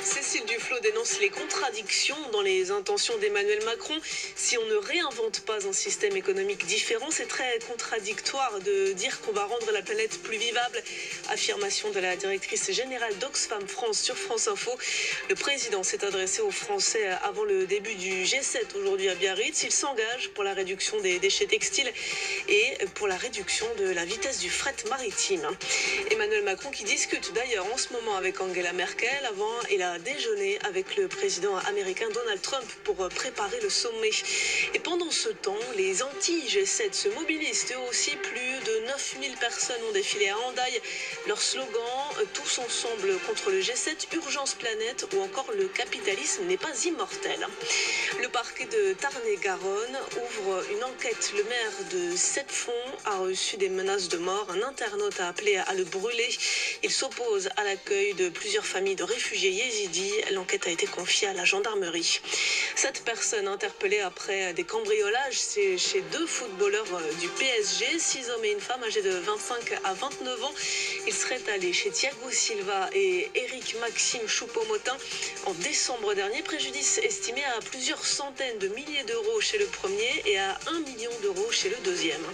Cécile Duflot dénonce les contradictions dans les intentions d'Emmanuel Macron. Si on ne réinvente pas un système économique différent, c'est très contradictoire de dire qu'on va rendre la planète plus vivable. Affirmation de la directrice générale d'Oxfam France sur France Info. Le président s'est adressé aux Français avant le début du G7 aujourd'hui à Biarritz. Il s'engage pour la réduction des déchets textiles et pour la réduction de la vitesse du fret maritime. Emmanuel Macron qui discute d'ailleurs en ce moment avec Angela Merkel. Avant, il a déjeuné avec le président américain Donald Trump pour préparer le sommet. Et pendant ce temps, les anti-G7 se mobilisent eux aussi. Plus de 9000 personnes ont défilé à Hendaye. Leur slogan, tous ensemble contre le G7, urgence planète ou encore le capitalisme n'est pas immortel. Le parquet de Tarn-et-Garonne ouvre une enquête. Le maire de Septfonds a reçu des menaces de mort. Un internaute a appelé à le brûler. Il s'oppose à l'accueil de plusieurs familles de réfugiés yézidis. L'enquête a été confiée à la gendarmerie. 7 personnes interpellées après des cambriolages chez 2 footballeurs du PSG, 6 hommes et une femme âgés de 25 à 29 ans. Ils seraient allés chez Thiago Silva et Eric Maxime Choupo-Moting en décembre dernier. Préjudice estimé à plusieurs centaines de milliers d'euros chez le premier et à 1 million d'euros chez le deuxième.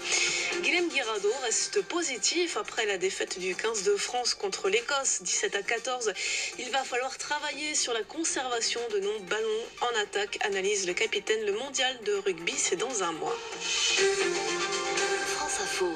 Guilhem Guirado reste positif après la défaite du 15 de France contre l'Écosse, 17-14. Il va falloir travailler sur la conservation de nos ballons en attaque, analyse le capitaine. Le mondial de rugby, c'est dans un mois. France Info.